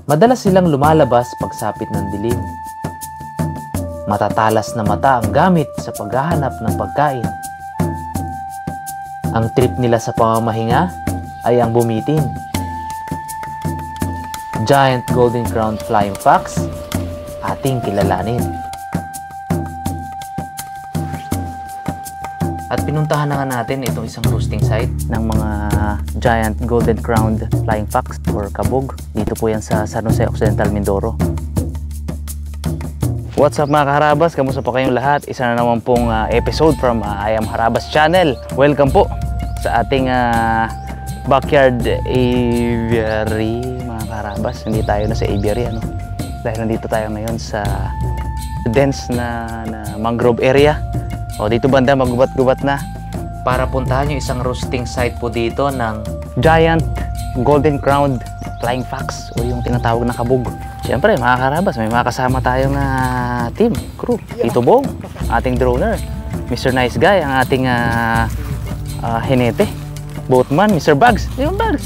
Madalas silang lumalabas pagsapit ng dilim. Matatalas na mata ang gamit sa paghahanap ng pagkain. Ang trip nila sa pamamahinga ay ang bumitin. Giant golden crowned flying fox, ating kilalanin. At pinuntahan na nga natin itong isang roosting site ng mga giant golden crowned flying fox or kabog. Dito po yan sa San Jose Occidental, Mindoro. What's up mga kaharabas? Kamusta po kayong lahat? Isa na naman pong episode from I Am Harabas channel. Welcome po sa ating backyard aviary mga kaharabas. Hindi tayo na sa aviary ano? Dahil nandito tayo ngayon sa dense na mangrove area. O dito banda magubat-gubat na para puntahan yung isang roosting site po dito ng giant golden crowned flying fox o yung tinatawag na kabog. Siyempre mga karabas, may mga kasama tayong team, crew. Tito Bong, ating droner. Mr. Nice Guy, ang ating hinete. Boatman, Mr. Bugs. Yung Bugs.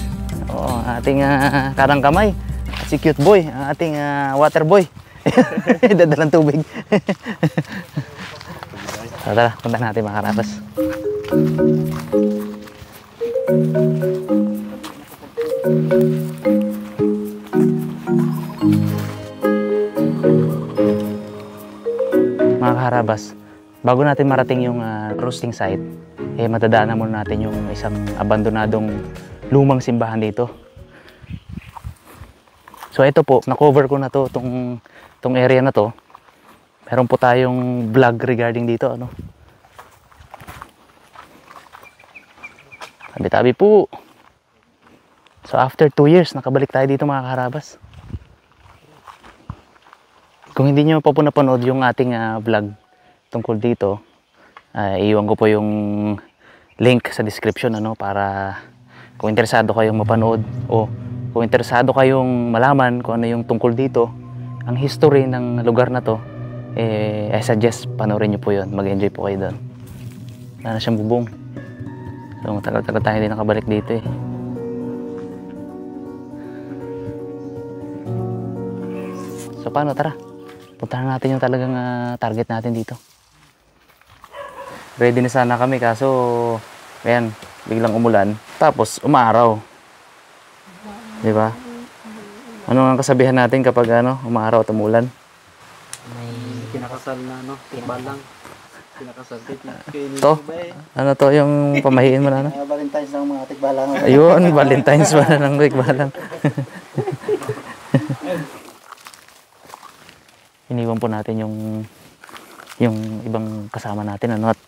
O, ating karang kamay. Si Cute Boy, ang ating water boy. Dadalang tubig. So, tara, punta natin mga karabas. Mga kaharabas, bago natin marating yung roosting site, matadaanan muna natin yung isang abandonadong lumang simbahan dito. So ito po, na-cover ko na to, tong area na to. Meron po tayong vlog regarding dito, ano. Tabi-tabi po. So after 2 years, nakabalik tayo dito mga kaharabas. Kung hindi nyo pa po napanood yung ating vlog tungkol dito, iiwan ko po yung link sa description ano, para kung interesado kayong mapanood o kung interesado kayong malaman kung ano yung tungkol dito, ang history ng lugar na to, I suggest panoorin nyo po yun. Mag-enjoy po kayo doon. Wala na siyang bubong. So matagal-tagal tayo hindi nakabalik dito eh. So paano, tara. Puntahan natin yung talagang target natin dito. Ready na sana kami kaso ayan, biglang umulan. Tapos umaraw. Di ba? Ano ang kasabihan natin kapag umaraw at umulan? May kinakasal na tikbalang. Kinakasal to? Ano to yung pamahiin mo na ano? Valentine's ng mga tikbalang. Ayun, Valentine's ba na ng tikbalang. Iniwan po natin yung ibang kasama natin ano, at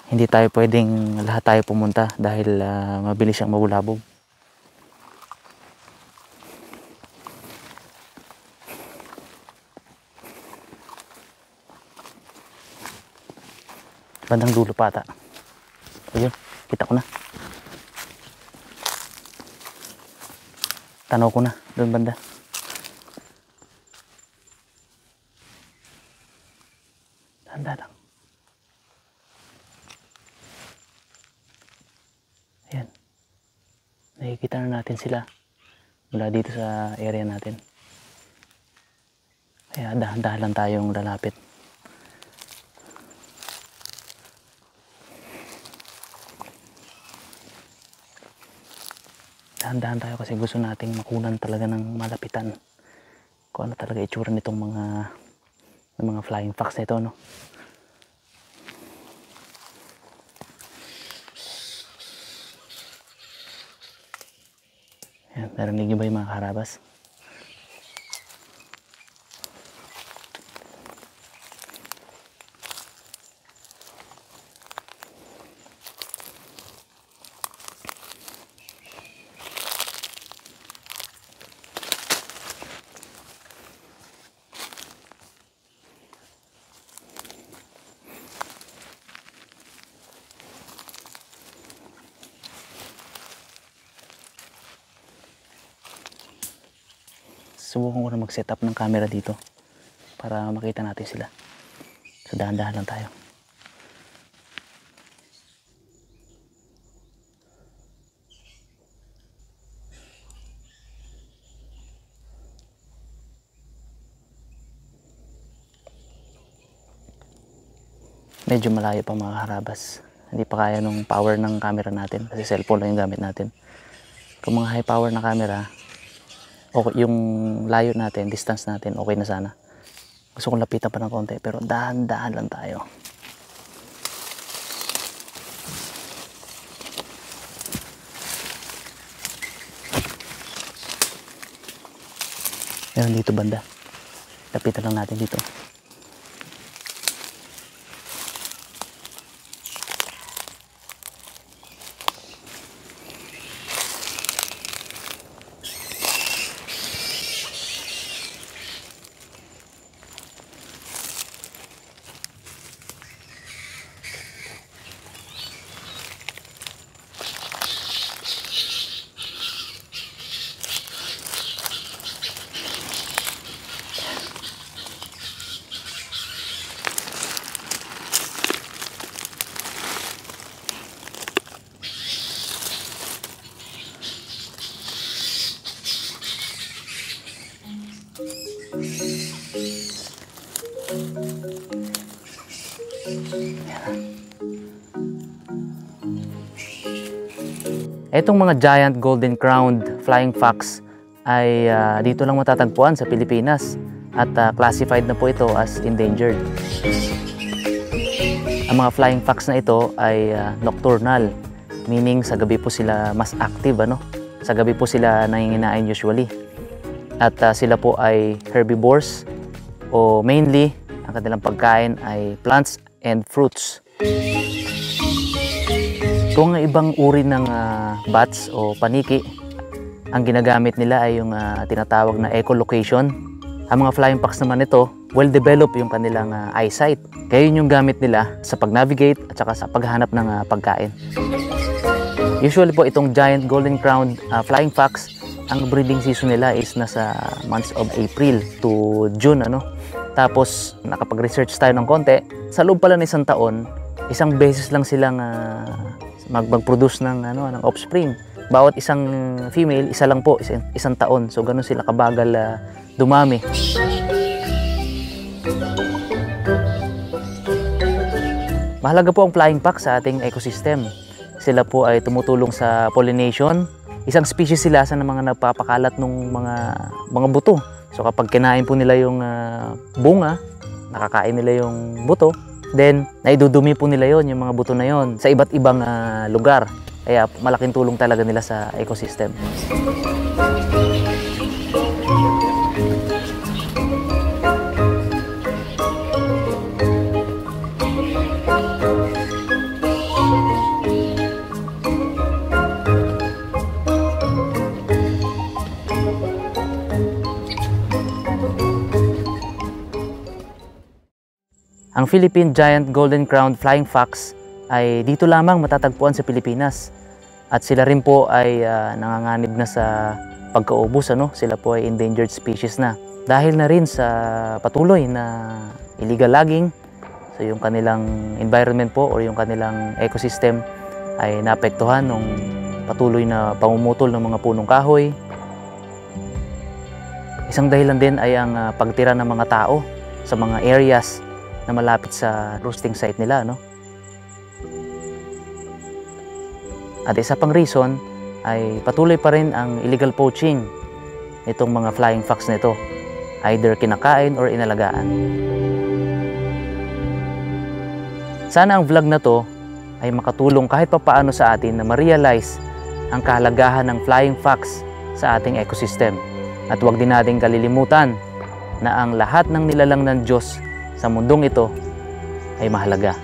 hindi tayo pwedeng lahat tayo pumunta dahil mabilis siyang mabulabog. Bandang dulo pa ata. Ayun, kita ko na. Tanaw ko na doon banda. Tanda lang. Ayan. Nakikita na natin sila mula dito sa area natin. Kaya dahan-dahan lang tayong lalapit. Dahan-dahan tayo kasi gusto nating makunan talaga ng malapitan kung ano talaga itsura nitong mga flying fox na ito, no? Ayan, narinig nyo ba yung mga karabas? Subukan ko na mag-set up ng camera dito para makita natin sila. So dahan-dahan lang tayo. Medyo malayo pa mga harabas. Hindi pa kaya nung power ng camera natin kasi cellphone lang yung gamit natin. Kung mga high power na camera, okay, yung layo natin, distance natin, okay na sana. Gusto kong lapitan pa ng konti pero dahan-dahan lang tayo. Meron dito banda. Lapitan lang natin dito. Itong mga giant golden crowned flying fox ay dito lang matatagpuan sa Pilipinas at classified na po ito as endangered. Ang mga flying fox na ito ay nocturnal, meaning sa gabi po sila mas active, ano? Sa gabi po sila nanginginain usually. At sila po ay herbivores o mainly ang kanilang pagkain ay plants and fruits. Kung ibang uri ng bats o paniki, ang ginagamit nila ay yung tinatawag na echolocation. Ang mga flying fox naman ito, well-developed yung kanilang eyesight. Kaya yun yung gamit nila sa pag-navigate at saka sa paghanap ng pagkain. Usually po itong giant golden crowned flying fox, ang breeding season nila is nasa months of April to June, ano? Tapos nakapag-research tayo ng konti, sa loob pala ng isang taon, isang beses lang silang mag-produce ng offspring. Bawat isang female, isa lang po, isang taon. So ganun sila kabagal dumami. Mahalaga po ang flying fox sa ating ecosystem. Sila po ay tumutulong sa pollination. Isang species sila sa mga nagpapakalat ng mga buto. So kapag kinain po nila yung bunga, nakakain nila yung buto, then naidudumi po nila yon, yung mga buto na yon sa iba't ibang lugar. Kaya malaking tulong talaga nila sa ecosystem. Ang Philippine Giant Golden Crowned Flying Fox ay dito lamang matatagpuan sa Pilipinas. At sila rin po ay nanganganib na sa pagkaubos, ano? Sila po ay endangered species na. Dahil na rin sa patuloy na illegal logging, so yung kanilang environment po or yung kanilang ecosystem ay naapektuhan ng patuloy na pamumutol ng mga punong kahoy. Isang dahilan din ay ang pagtira ng mga tao sa mga areas na malapit sa roosting site nila, no? At isa pang reason ay patuloy pa rin ang illegal poaching nitong mga flying fox na ito, either kinakain or inalagaan. Sana ang vlog na to ay makatulong kahit papaano sa atin na ma-realize ang kahalagahan ng flying fox sa ating ecosystem. At huwag din natin kalilimutan na ang lahat ng nilalang ng Diyos sa mundong ito ay mahalaga.